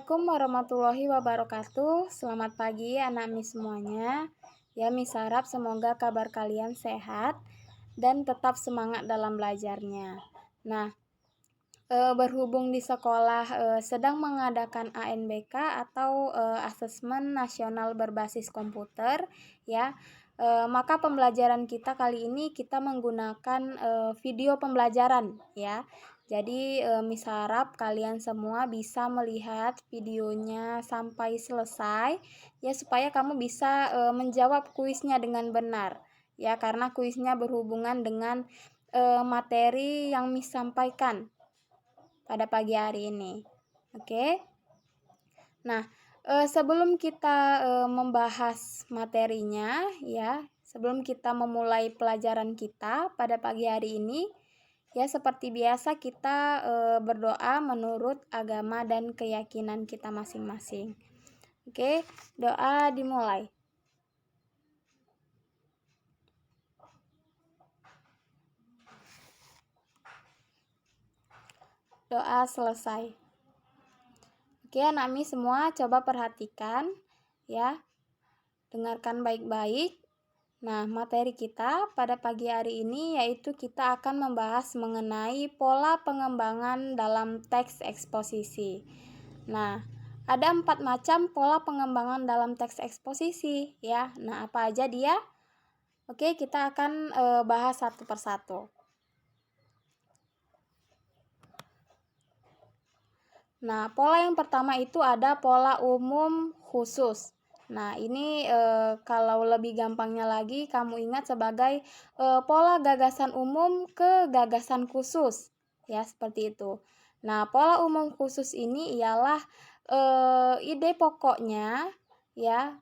Assalamualaikum warahmatullahi wabarakatuh. Selamat pagi anak-anak semuanya. Ya, Mis harap semoga kabar kalian sehat dan tetap semangat dalam belajarnya. Nah, berhubung di sekolah sedang mengadakan ANBK atau Asesmen Nasional Berbasis Komputer, ya. Maka pembelajaran kita kali ini kita menggunakan video pembelajaran, ya. Jadi Mis harap kalian semua bisa melihat videonya sampai selesai, ya, supaya kamu bisa menjawab kuisnya dengan benar, ya, karena kuisnya berhubungan dengan materi yang Mis sampaikan pada pagi hari ini. Oke. Nah, sebelum kita membahas materinya, ya, sebelum kita memulai pelajaran kita pada pagi hari ini, ya, seperti biasa kita berdoa menurut agama dan keyakinan kita masing-masing. Oke, doa dimulai. Doa selesai. Oke, anak Mi semua coba perhatikan, ya. Dengarkan baik-baik. Nah, materi kita pada pagi hari ini yaitu kita akan membahas mengenai pola pengembangan dalam teks eksposisi. Nah, ada 4 macam pola pengembangan dalam teks eksposisi, ya. Nah, apa aja dia? Oke, kita akan bahas satu persatu. Nah, pola yang pertama itu ada pola umum khusus. Nah, ini kalau lebih gampangnya lagi kamu ingat sebagai pola gagasan umum ke gagasan khusus, ya, seperti itu. Nah, pola umum khusus ini ialah ide pokoknya, ya.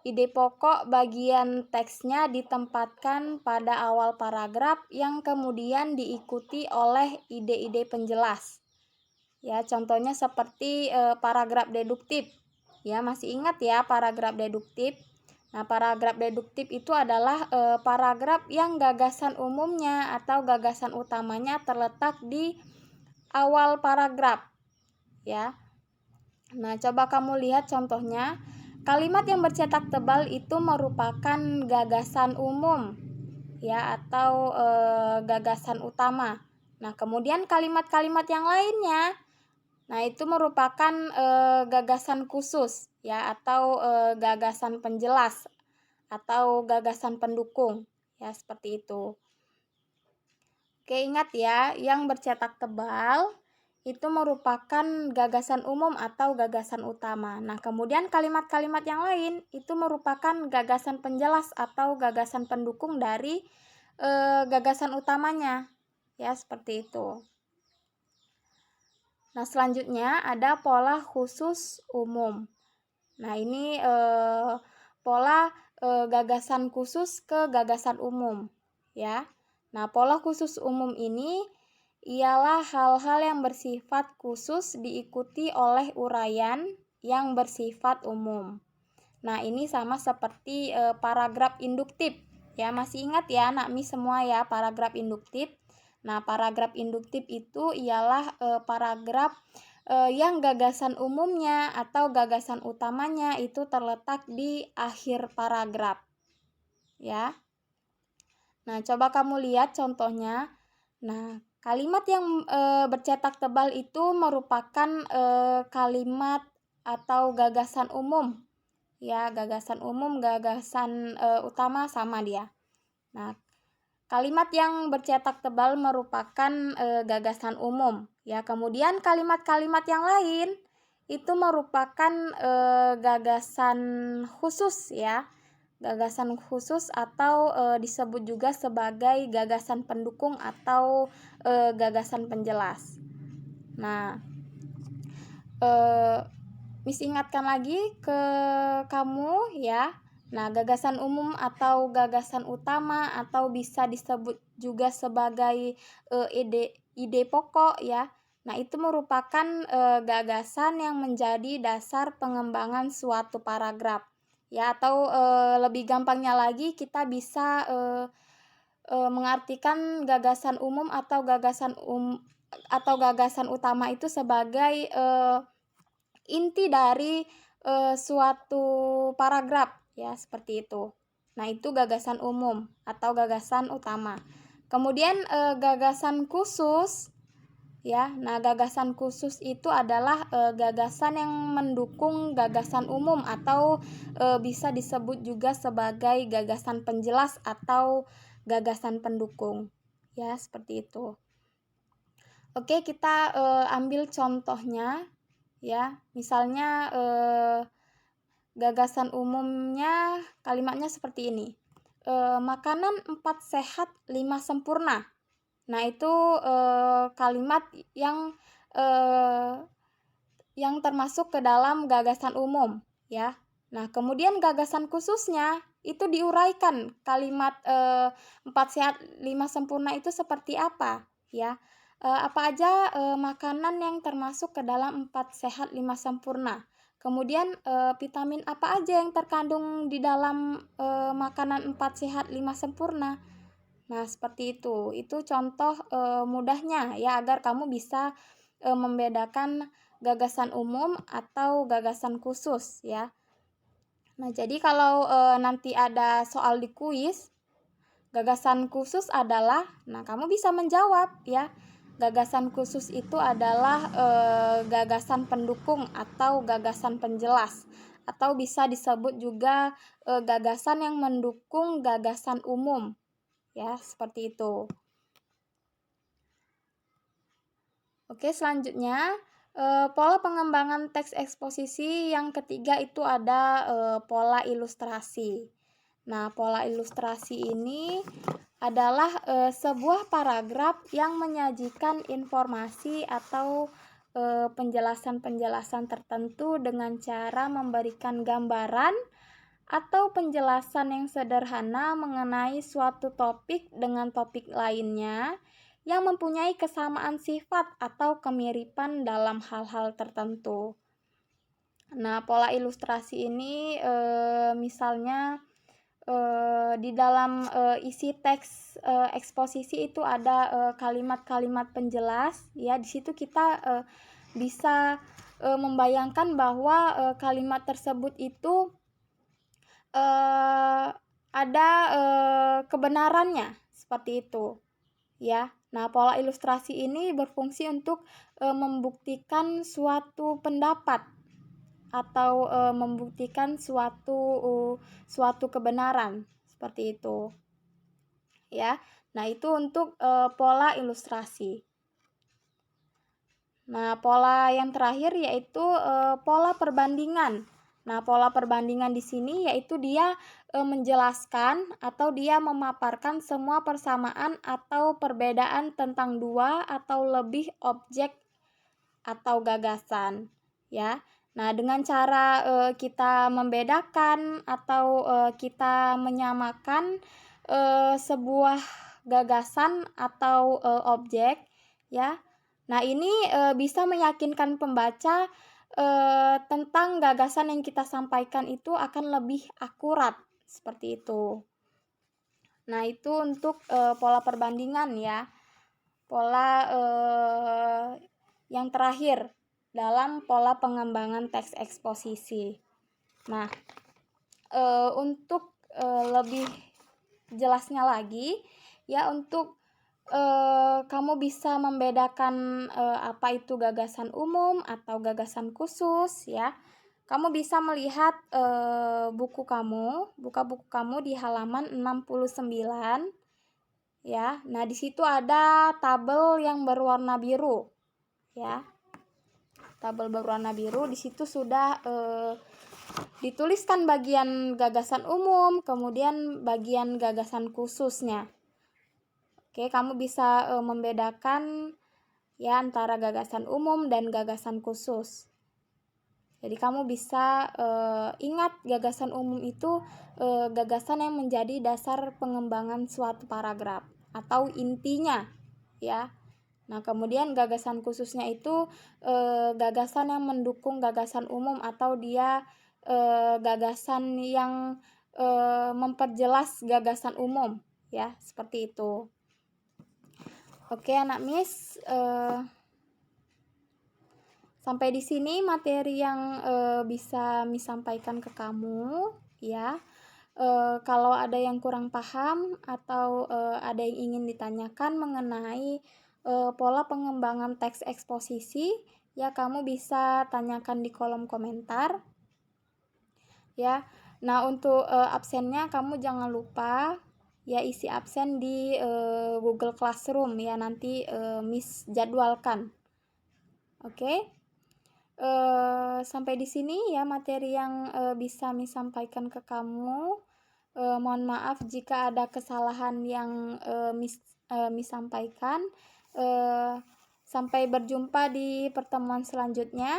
Ide pokok bagian teksnya ditempatkan pada awal paragraf yang kemudian diikuti oleh ide-ide penjelas. Ya, contohnya seperti paragraf deduktif. Ya, masih ingat ya paragraf deduktif? Nah, paragraf deduktif itu adalah paragraf yang gagasan umumnya atau gagasan utamanya terletak di awal paragraf. Ya. Nah, coba kamu lihat contohnya. Kalimat yang bercetak tebal itu merupakan gagasan umum, ya, atau gagasan utama. Nah, kemudian kalimat-kalimat yang lainnya, nah, itu merupakan gagasan khusus, ya, atau gagasan penjelas atau gagasan pendukung, ya, seperti itu. Oke, ingat ya, yang bercetak tebal itu merupakan gagasan umum atau gagasan utama. Nah, kemudian kalimat-kalimat yang lain itu merupakan gagasan penjelas atau gagasan pendukung dari gagasan utamanya, ya, seperti itu. Nah, selanjutnya ada pola khusus umum. Nah, ini pola gagasan khusus ke gagasan umum, ya. Nah, pola khusus umum ini ialah hal-hal yang bersifat khusus diikuti oleh uraian yang bersifat umum. Nah, ini sama seperti paragraf induktif. Ya, masih ingat ya anak Mi semua ya paragraf induktif. Nah, paragraf induktif itu ialah paragraf yang gagasan umumnya atau gagasan utamanya itu terletak di akhir paragraf. Ya. Nah, coba kamu lihat contohnya. Nah, kalimat yang bercetak tebal itu merupakan kalimat atau gagasan umum. Ya, gagasan umum, gagasan utama sama dia. Nah, kalimat yang bercetak tebal merupakan gagasan umum. Ya, kemudian kalimat-kalimat yang lain itu merupakan gagasan khusus, ya. Gagasan khusus atau disebut juga sebagai gagasan pendukung atau gagasan penjelas. Nah, Mis ingatkan lagi ke kamu ya. Nah, gagasan umum atau gagasan utama atau bisa disebut juga sebagai ide pokok ya. Nah, itu merupakan gagasan yang menjadi dasar pengembangan suatu paragraf. Ya, atau lebih gampangnya lagi kita bisa mengartikan gagasan umum atau gagasan utama itu sebagai inti dari suatu paragraf ya, seperti itu. Nah, itu gagasan umum atau gagasan utama. Kemudian gagasan khusus ya. Nah, gagasan khusus itu adalah gagasan yang mendukung gagasan umum atau bisa disebut juga sebagai gagasan penjelas atau gagasan pendukung. Ya, seperti itu. Oke, kita ambil contohnya ya. Misalnya gagasan umumnya kalimatnya seperti ini. Makanan 4 sehat 5 sempurna. Nah, itu kalimat yang termasuk ke dalam gagasan umum ya. Nah, kemudian gagasan khususnya itu diuraikan kalimat 4 sehat 5 sempurna itu seperti apa ya. Apa aja makanan yang termasuk ke dalam 4 sehat 5 sempurna. Kemudian vitamin apa aja yang terkandung di dalam makanan 4 sehat 5 sempurna. Nah, seperti itu. Itu contoh mudahnya ya, agar kamu bisa membedakan gagasan umum atau gagasan khusus ya. Nah, jadi kalau nanti ada soal di kuis, gagasan khusus adalah, nah kamu bisa menjawab ya. Gagasan khusus itu adalah gagasan pendukung atau gagasan penjelas, atau bisa disebut juga gagasan yang mendukung gagasan umum. Ya, seperti itu. Oke, selanjutnya pola pengembangan teks eksposisi yang ketiga itu ada pola ilustrasi. Nah, pola ilustrasi ini adalah sebuah paragraf yang menyajikan informasi atau penjelasan-penjelasan tertentu dengan cara memberikan gambaran atau penjelasan yang sederhana mengenai suatu topik dengan topik lainnya yang mempunyai kesamaan sifat atau kemiripan dalam hal-hal tertentu. Nah, pola ilustrasi ini misalnya di dalam isi teks eksposisi itu ada kalimat-kalimat penjelas ya. Di situ kita bisa membayangkan bahwa kalimat tersebut itu ada kebenarannya, seperti itu ya. Nah, pola ilustrasi ini berfungsi untuk membuktikan suatu pendapat atau membuktikan suatu kebenaran, seperti itu ya. Nah, itu untuk pola ilustrasi. Nah, pola yang terakhir yaitu pola perbandingan. Nah, pola perbandingan di sini yaitu dia menjelaskan atau dia memaparkan semua persamaan atau perbedaan tentang dua atau lebih objek atau gagasan, ya. Nah, dengan cara kita membedakan atau kita menyamakan sebuah gagasan atau objek, ya. Nah, ini bisa meyakinkan pembaca tentang gagasan yang kita sampaikan itu akan lebih akurat, seperti itu. Nah, itu untuk pola perbandingan ya. Pola yang terakhir dalam pola pengembangan teks eksposisi. Nah, untuk lebih jelasnya lagi ya, untuk kamu bisa membedakan apa itu gagasan umum atau gagasan khusus ya. Kamu bisa melihat buka buku kamu di halaman 69 ya. Nah, di situ ada tabel yang berwarna biru ya. Tabel berwarna biru, di situ sudah dituliskan bagian gagasan umum, kemudian bagian gagasan khususnya. Oke, kamu bisa membedakan ya antara gagasan umum dan gagasan khusus. Jadi kamu bisa ingat gagasan umum itu gagasan yang menjadi dasar pengembangan suatu paragraf atau intinya ya. Nah, kemudian gagasan khususnya itu gagasan yang mendukung gagasan umum atau dia gagasan yang memperjelas gagasan umum ya, seperti itu. Oke, anak Miss, Sampai di sini materi yang bisa Mi sampaikan ke kamu, ya. Kalau ada yang kurang paham atau ada yang ingin ditanyakan mengenai pola pengembangan teks eksposisi, ya kamu bisa tanyakan di kolom komentar, ya. Nah, untuk absennya kamu jangan lupa ya isi absen di Google Classroom ya, nanti Miss jadwalkan. Oke. Sampai di sini ya materi yang bisa Miss sampaikan ke kamu. Mohon maaf jika ada kesalahan yang Miss sampaikan. Sampai berjumpa di pertemuan selanjutnya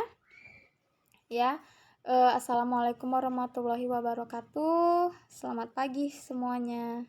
ya. Assalamualaikum warahmatullahi wabarakatuh. Selamat pagi semuanya.